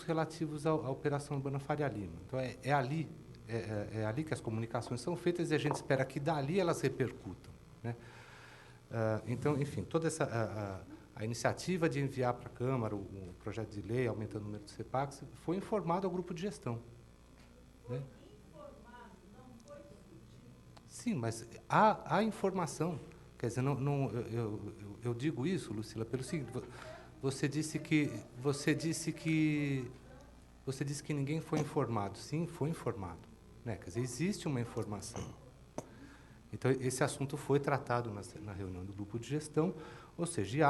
relativos à Operação Urbana Faria Lima. Então, é ali que as comunicações são feitas e a gente espera que dali elas repercutam, né? Então, enfim, toda a iniciativa de enviar para a Câmara o projeto de lei aumentando o número de CEPACs foi informado ao grupo de gestão, né? Sim, mas há informação. Quer dizer, eu digo isso, Lucila, pelo seguinte: você disse que ninguém foi informado. Sim, foi informado, né? Quer dizer, existe uma informação. Então, esse assunto foi tratado na reunião do grupo de gestão, ou seja,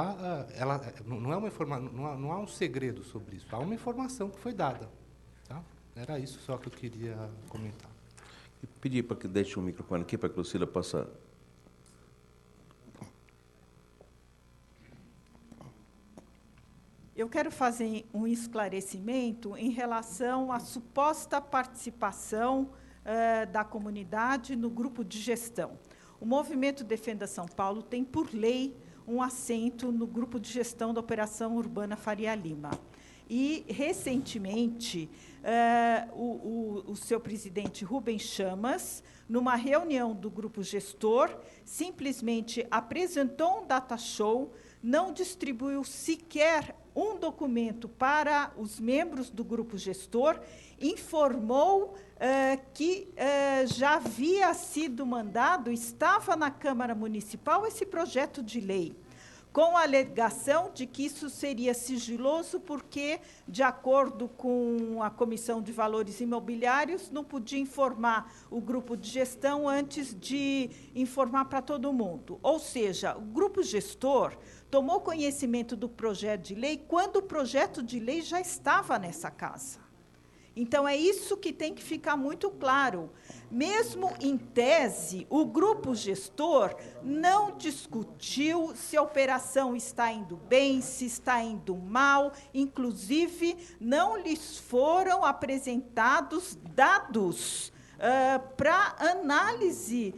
não há um segredo sobre isso, há uma informação que foi dada. Tá? Era isso só que eu queria comentar. E pedir para que deixe o microfone aqui para que a Lucila possa... Eu quero fazer um esclarecimento em relação à suposta participação da comunidade no grupo de gestão. O Movimento Defenda São Paulo tem, por lei, um assento no grupo de gestão da Operação Urbana Faria Lima. E, recentemente, o seu presidente, Rubens Chamas, numa reunião do grupo gestor, simplesmente apresentou um data show, não distribuiu sequer um documento para os membros do grupo gestor, informou que já havia sido mandado, estava na Câmara Municipal esse projeto de lei, com a alegação de que isso seria sigiloso, porque, de acordo com a Comissão de Valores Imobiliários, não podia informar o grupo de gestão antes de informar para todo mundo. Ou seja, o grupo gestor tomou conhecimento do projeto de lei quando o projeto de lei já estava nessa casa. Então, é isso que tem que ficar muito claro. Mesmo em tese, o grupo gestor não discutiu se a operação está indo bem, se está indo mal, inclusive, não lhes foram apresentados dados para análise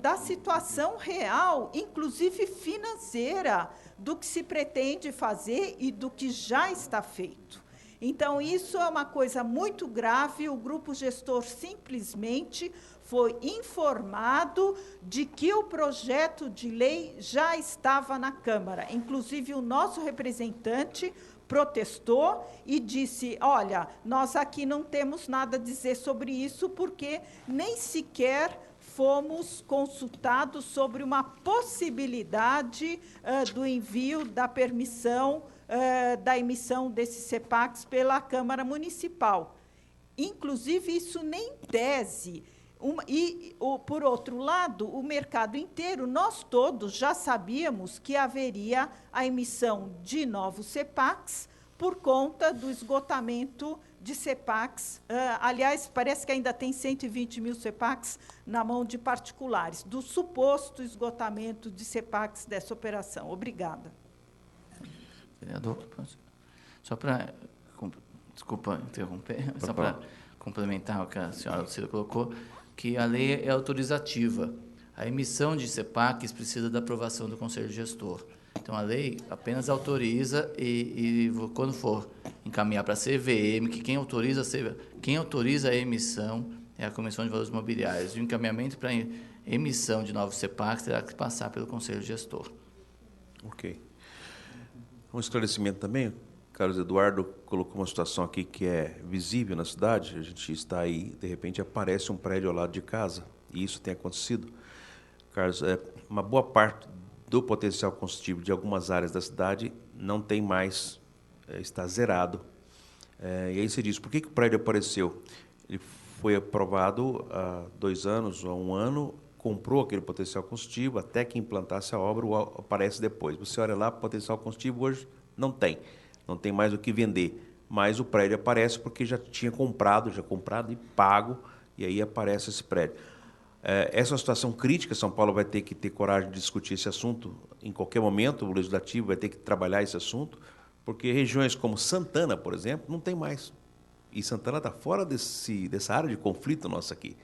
da situação real, inclusive financeira, do que se pretende fazer e do que já está feito. Então, isso é uma coisa muito grave. O grupo gestor simplesmente foi informado de que o projeto de lei já estava na Câmara. Inclusive, o nosso representante protestou e disse, olha, nós aqui não temos nada a dizer sobre isso, porque nem sequer fomos consultados sobre uma possibilidade do envio da permissão da emissão desses CEPACs pela Câmara Municipal. Inclusive, isso nem tese. Por outro lado, o mercado inteiro, nós todos já sabíamos que haveria a emissão de novos CEPACs por conta do esgotamento de CEPACs. Aliás, parece que ainda tem 120 mil CEPACs na mão de particulares, do suposto esgotamento de CEPACs dessa operação. Obrigada. Vereador, só para, desculpa interromper, só para complementar o que a senhora Lucila colocou, que a lei é autorizativa. A emissão de CEPACs precisa da aprovação do Conselho Gestor. Então, a lei apenas autoriza e quando for encaminhar para a CVM, que quem autoriza a emissão é a Comissão de Valores Imobiliários. O encaminhamento para emissão de novos CEPACs terá que passar pelo Conselho Gestor. Ok. Um esclarecimento também, o Carlos Eduardo colocou uma situação aqui que é visível na cidade, a gente está aí, de repente aparece um prédio ao lado de casa, e isso tem acontecido. Carlos, uma boa parte do potencial construtivo de algumas áreas da cidade não tem mais, está zerado. E aí você diz, por que o prédio apareceu? Ele foi aprovado há 2 anos ou há 1 ano, comprou aquele potencial construtivo, até que implantasse a obra, aparece depois. Você olha lá, potencial construtivo hoje não tem mais o que vender, mas o prédio aparece porque já comprado e pago, e aí aparece esse prédio. Essa é uma situação crítica, São Paulo vai ter que ter coragem de discutir esse assunto em qualquer momento, o Legislativo vai ter que trabalhar esse assunto, porque regiões como Santana, por exemplo, não tem mais. E Santana está fora dessa área de conflito nossa aqui,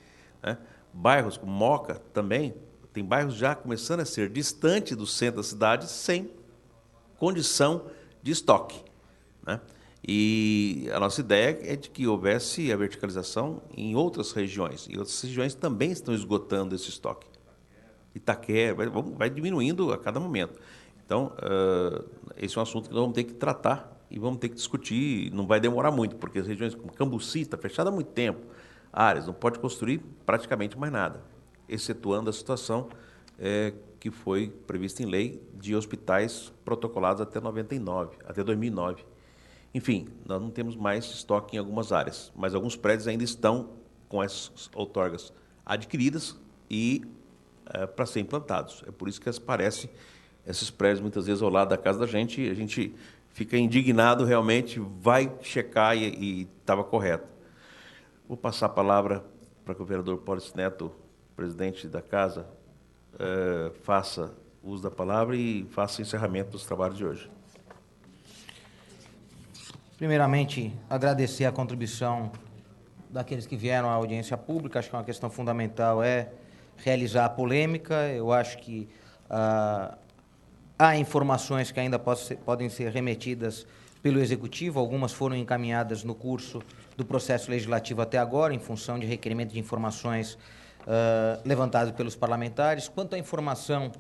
né? Bairros como Moca também, tem bairros já começando a ser distante do centro da cidade sem condição de estoque, né? E a nossa ideia é de que houvesse a verticalização em outras regiões. E outras regiões também estão esgotando esse estoque. Itaquera, vai diminuindo a cada momento. Então, esse é um assunto que nós vamos ter que tratar e vamos ter que discutir. Não vai demorar muito, porque as regiões como Cambuci está fechada há muito tempo. Áreas, não pode construir praticamente mais nada, excetuando a situação que foi prevista em lei de hospitais protocolados até 2009. Enfim, nós não temos mais estoque em algumas áreas, mas alguns prédios ainda estão com essas outorgas adquiridas e para ser implantados. É por isso que aparecem esses prédios muitas vezes ao lado da casa da gente, e a gente fica indignado realmente, vai checar e estava correto. Vou passar a palavra para que o vereador Paulis Neto, presidente da casa, faça uso da palavra e faça o encerramento dos trabalhos de hoje. Primeiramente, agradecer a contribuição daqueles que vieram à audiência pública. Acho que uma questão fundamental é realizar a polêmica. Eu acho que há informações que ainda podem ser remetidas pelo Executivo. Algumas foram encaminhadas no curso do processo legislativo até agora, em função de requerimento de informações levantado pelos parlamentares. Quanto à informação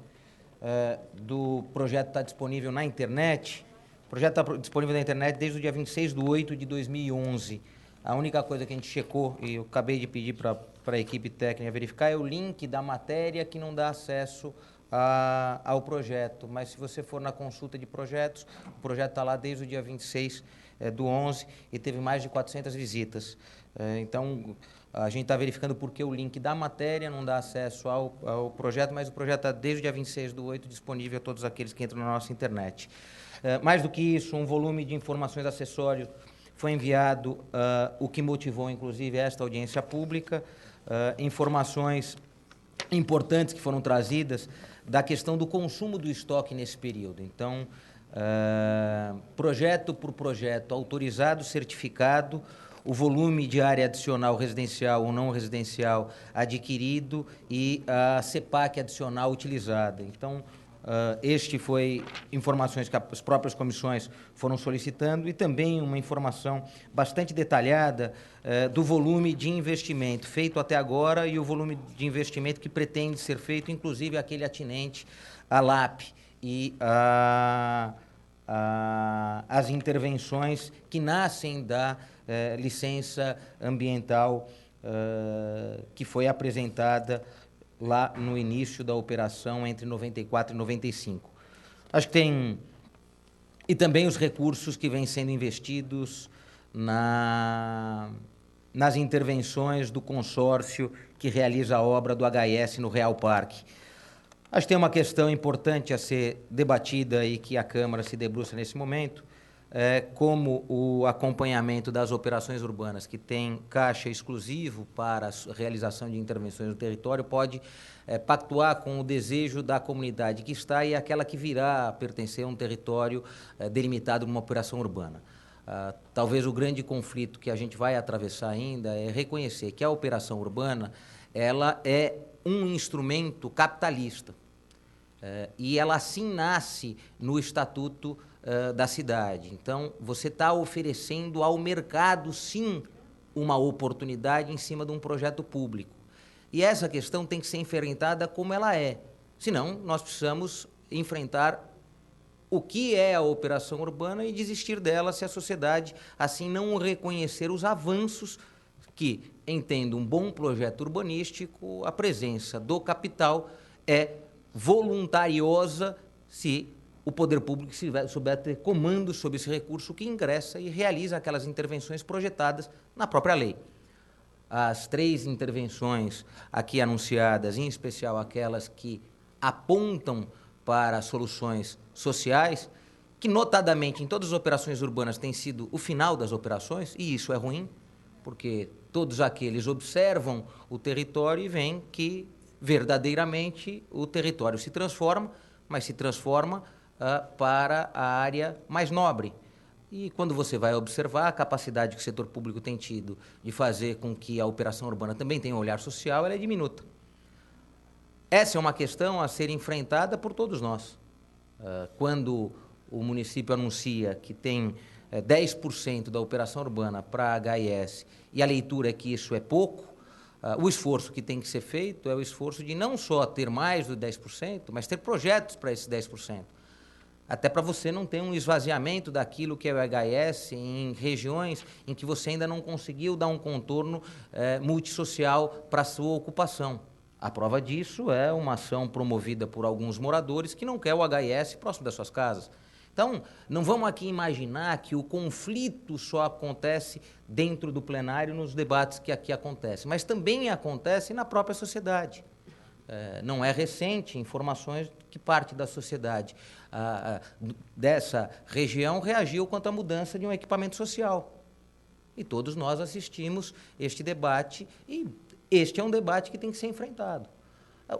do projeto estar disponível na internet, o projeto está disponível na internet desde o dia 26/8/2011. A única coisa que a gente checou, e eu acabei de pedir para a equipe técnica verificar, é o link da matéria que não dá acesso ao projeto. Mas se você for na consulta de projetos, o projeto está lá desde o dia 26/11 e teve mais de 400 visitas. Então, a gente está verificando por que o link da matéria não dá acesso ao projeto, mas o projeto está desde o dia 26/8 disponível a todos aqueles que entram na nossa internet. Mais do que isso, um volume de informações acessórias foi enviado, o que motivou, inclusive, esta audiência pública, informações importantes que foram trazidas da questão do consumo do estoque nesse período. Então, projeto por projeto, autorizado, certificado, o volume de área adicional residencial ou não residencial adquirido e a CEPAC adicional utilizada. Então, este foi informações que as próprias comissões foram solicitando e também uma informação bastante detalhada do volume de investimento feito até agora e o volume de investimento que pretende ser feito, inclusive aquele atinente à LAP e as intervenções que nascem da licença ambiental que foi apresentada lá no início da operação entre 94 e 95. Acho que tem... E também os recursos que vêm sendo investidos nas intervenções do consórcio que realiza a obra do HS no Real Parque. Acho que tem uma questão importante a ser debatida e que a Câmara se debruça nesse momento, como o acompanhamento das operações urbanas, que tem caixa exclusivo para a realização de intervenções no território, pode pactuar com o desejo da comunidade que está e aquela que virá a pertencer a um território delimitado numa operação urbana. Talvez o grande conflito que a gente vai atravessar ainda é reconhecer que a operação urbana ela é um instrumento capitalista e ela assim nasce no Estatuto da cidade. Então, você está oferecendo ao mercado, sim, uma oportunidade em cima de um projeto público. E essa questão tem que ser enfrentada como ela é. Senão, nós precisamos enfrentar o que é a operação urbana e desistir dela se a sociedade assim não reconhecer os avanços que, entendo um bom projeto urbanístico, a presença do capital é voluntariosa se o poder público souber ter comando sobre esse recurso que ingressa e realiza aquelas intervenções projetadas na própria lei. As 3 intervenções aqui anunciadas, em especial aquelas que apontam para soluções sociais, que notadamente em todas as operações urbanas tem sido o final das operações, e isso é ruim, porque todos aqueles observam o território e veem que verdadeiramente o território se transforma, mas se transforma para a área mais nobre. E quando você vai observar a capacidade que o setor público tem tido de fazer com que a operação urbana também tenha um olhar social, ela é diminuta. Essa é uma questão a ser enfrentada por todos nós. Quando o município anuncia que tem 10% da operação urbana para HIS e a leitura é que isso é pouco, o esforço que tem que ser feito é o esforço de não só ter mais do 10%, mas ter projetos para esses 10%. Até para você não ter um esvaziamento daquilo que é o HIS em regiões em que você ainda não conseguiu dar um contorno multissocial para a sua ocupação. A prova disso é uma ação promovida por alguns moradores que não quer o HIS próximo das suas casas. Então, não vamos aqui imaginar que o conflito só acontece dentro do plenário nos debates que aqui acontecem, mas também acontece na própria sociedade. Não é recente informações que parte da sociedade dessa região reagiu quanto à mudança de um equipamento social. E todos nós assistimos este debate e este é um debate que tem que ser enfrentado.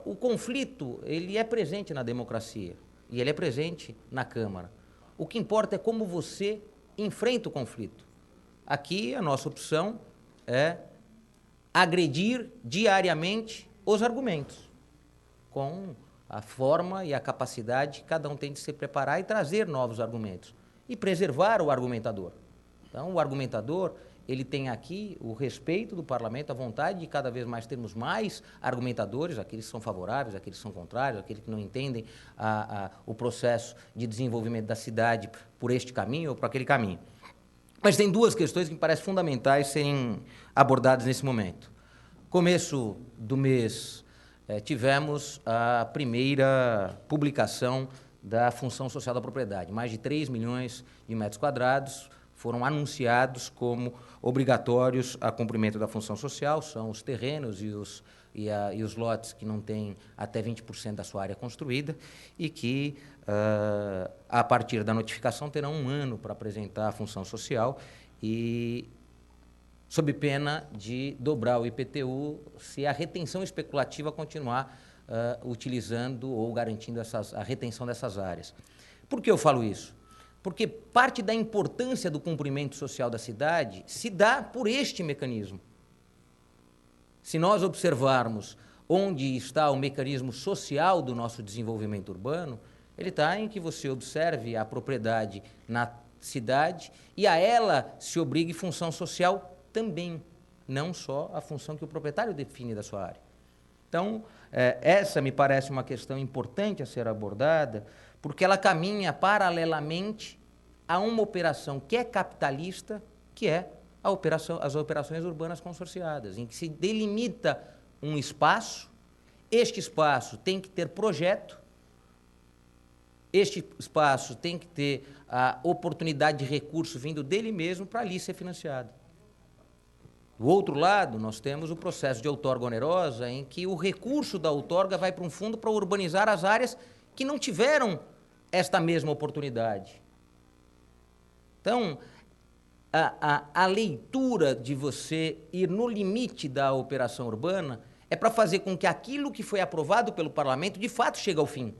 O conflito, ele é presente na democracia e ele é presente na Câmara. O que importa é como você enfrenta o conflito. Aqui, a nossa opção é agredir diariamente os argumentos, com a forma e a capacidade que cada um tem de se preparar e trazer novos argumentos, e preservar o argumentador. Então, o argumentador, ele tem aqui o respeito do parlamento, a vontade de cada vez mais termos mais argumentadores, aqueles que são favoráveis, aqueles que são contrários, aqueles que não entendem o processo de desenvolvimento da cidade por este caminho ou por aquele caminho. Mas tem duas questões que me parecem fundamentais serem abordadas nesse momento. Começo do mês, tivemos a primeira publicação da função social da propriedade. Mais de 3 milhões de metros quadrados foram anunciados como obrigatórios a cumprimento da função social, são os terrenos e os lotes que não têm até 20% da sua área construída e que, a partir da notificação, terão 1 ano para apresentar a função social e sob pena de dobrar o IPTU se a retenção especulativa continuar utilizando ou garantindo a retenção dessas áreas. Por que eu falo isso? Porque parte da importância do cumprimento social da cidade se dá por este mecanismo. Se nós observarmos onde está o mecanismo social do nosso desenvolvimento urbano, ele está em que você observe a propriedade na cidade e a ela se obrigue função social também, não só a função que o proprietário define da sua área. Então, essa me parece uma questão importante a ser abordada, porque ela caminha paralelamente a uma operação que é capitalista, que é as operações urbanas consorciadas, em que se delimita um espaço, este espaço tem que ter projeto, este espaço tem que ter a oportunidade de recurso vindo dele mesmo para ali ser financiado. Do outro lado, nós temos o processo de outorga onerosa, em que o recurso da outorga vai para um fundo para urbanizar as áreas que não tiveram esta mesma oportunidade. Então, a leitura de você ir no limite da operação urbana é para fazer com que aquilo que foi aprovado pelo parlamento de fato chegue ao fim.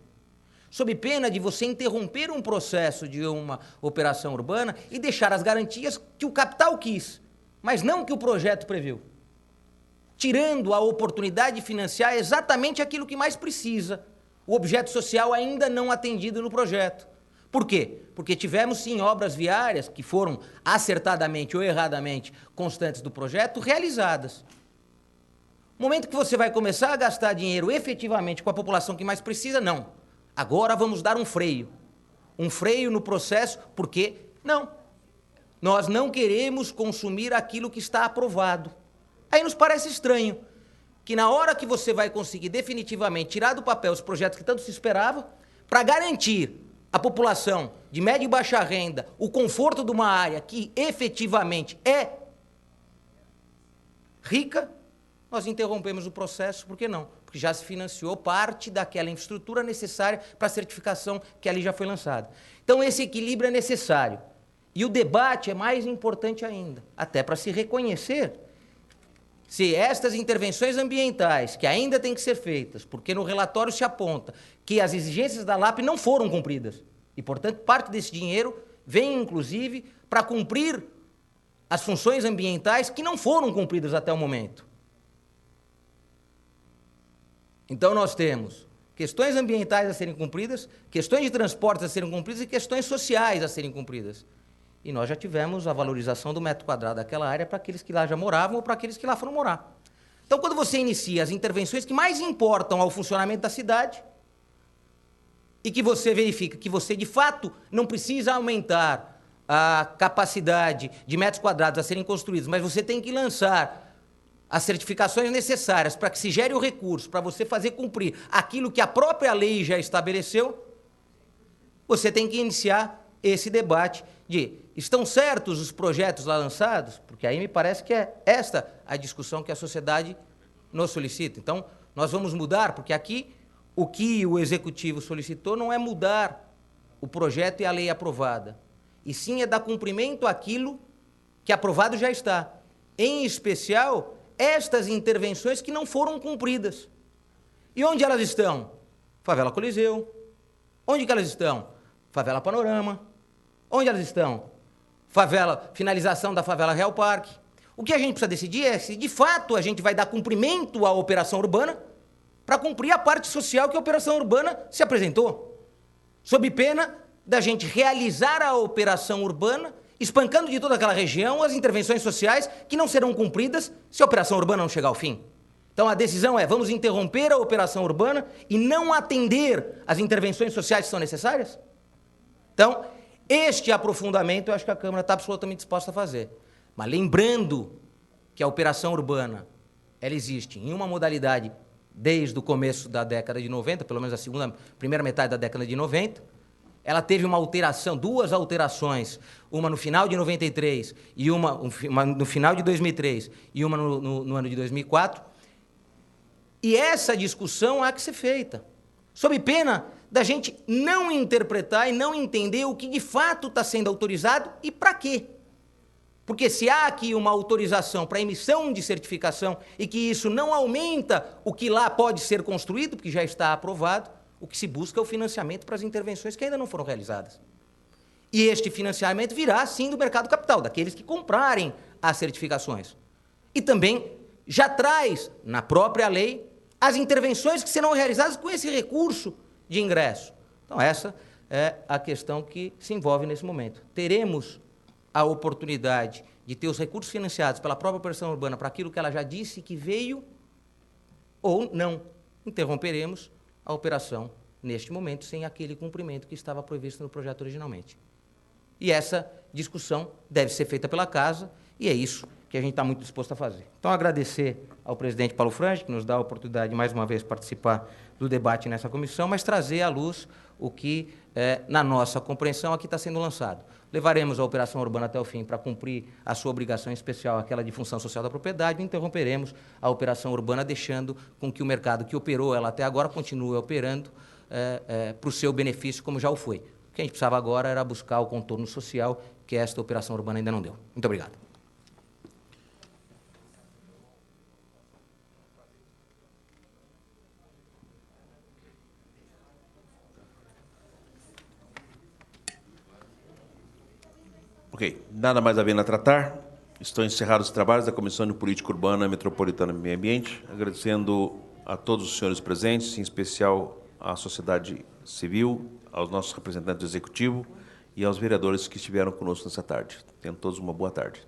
Sob pena de você interromper um processo de uma operação urbana e deixar as garantias que o capital quis, mas não que o projeto previu, tirando a oportunidade de financiar exatamente aquilo que mais precisa, o objeto social ainda não atendido no projeto. Por quê? Porque tivemos, sim, obras viárias que foram acertadamente ou erradamente constantes do projeto, realizadas. No momento que você vai começar a gastar dinheiro efetivamente com a população que mais precisa, não. Agora vamos dar um freio. Um freio no processo, porque não. Nós não queremos consumir aquilo que está aprovado. Aí nos parece estranho que na hora que você vai conseguir definitivamente tirar do papel os projetos que tanto se esperava, para garantir à população de média e baixa renda o conforto de uma área que efetivamente é rica, nós interrompemos o processo, por que não? Porque já se financiou parte daquela infraestrutura necessária para a certificação que ali já foi lançada. Então esse equilíbrio é necessário. E o debate é mais importante ainda, até para se reconhecer se estas intervenções ambientais, que ainda têm que ser feitas, porque no relatório se aponta que as exigências da LAP não foram cumpridas, e, portanto, parte desse dinheiro vem, inclusive, para cumprir as funções ambientais que não foram cumpridas até o momento. Então, nós temos questões ambientais a serem cumpridas, questões de transportes a serem cumpridas e questões sociais a serem cumpridas. E nós já tivemos a valorização do metro quadrado daquela área para aqueles que lá já moravam ou para aqueles que lá foram morar. Então, quando você inicia as intervenções que mais importam ao funcionamento da cidade e que você verifica que você, de fato, não precisa aumentar a capacidade de metros quadrados a serem construídos, mas você tem que lançar as certificações necessárias para que se gere o recurso, para você fazer cumprir aquilo que a própria lei já estabeleceu, você tem que iniciar esse debate de estão certos os projetos lá lançados? Porque aí me parece que é esta a discussão que a sociedade nos solicita. Então, nós vamos mudar, porque aqui o que o Executivo solicitou não é mudar o projeto e a lei aprovada, e sim é dar cumprimento àquilo que aprovado já está. Em especial, estas intervenções que não foram cumpridas. E onde elas estão? Favela Coliseu. Onde que elas estão? Favela Panorama. Onde elas estão? Finalização da favela Real Parque. O que a gente precisa decidir é se, de fato, a gente vai dar cumprimento à operação urbana para cumprir a parte social que a operação urbana se apresentou. Sob pena da gente realizar a operação urbana, espancando de toda aquela região as intervenções sociais que não serão cumpridas se a operação urbana não chegar ao fim. Então, a decisão é, vamos interromper a operação urbana e não atender as intervenções sociais que são necessárias? Então, este aprofundamento eu acho que a Câmara está absolutamente disposta a fazer. Mas lembrando que a operação urbana, ela existe em uma modalidade desde o começo da década de 90, pelo menos primeira metade da década de 90, ela teve uma alteração, duas alterações, uma no final de 93 e uma no final de 2003 e uma no ano de 2004, e essa discussão há que ser feita, sob pena da gente não interpretar e não entender o que de fato está sendo autorizado e para quê. Porque se há aqui uma autorização para emissão de certificação e que isso não aumenta o que lá pode ser construído, porque já está aprovado, o que se busca é o financiamento para as intervenções que ainda não foram realizadas. E este financiamento virá, sim, do mercado capital, daqueles que comprarem as certificações. E também já traz, na própria lei, as intervenções que serão realizadas com esse recurso de ingresso. Então, essa é a questão que se envolve nesse momento. Teremos a oportunidade de ter os recursos financiados pela própria operação urbana para aquilo que ela já disse que veio, ou não. Interromperemos a operação neste momento sem aquele cumprimento que estava previsto no projeto originalmente. E essa discussão deve ser feita pela Casa, e é isso que a gente está muito disposto a fazer. Então, agradecer ao presidente Paulo Frange, que nos dá a oportunidade de, mais uma vez, participar do debate nessa comissão, mas trazer à luz o que, na nossa compreensão, aqui está sendo lançado. Levaremos a operação urbana até o fim para cumprir a sua obrigação especial, aquela de função social da propriedade, e interromperemos a operação urbana, deixando com que o mercado que operou ela até agora continue operando para o seu benefício, como já o foi. O que a gente precisava agora era buscar o contorno social, que esta operação urbana ainda não deu. Muito obrigado. Ok, nada mais havendo a tratar. Estão encerrados os trabalhos da Comissão de Política Urbana Metropolitana e Meio Ambiente, agradecendo a todos os senhores presentes, em especial à sociedade civil, aos nossos representantes do Executivo e aos vereadores que estiveram conosco nessa tarde. Tenham todos uma boa tarde.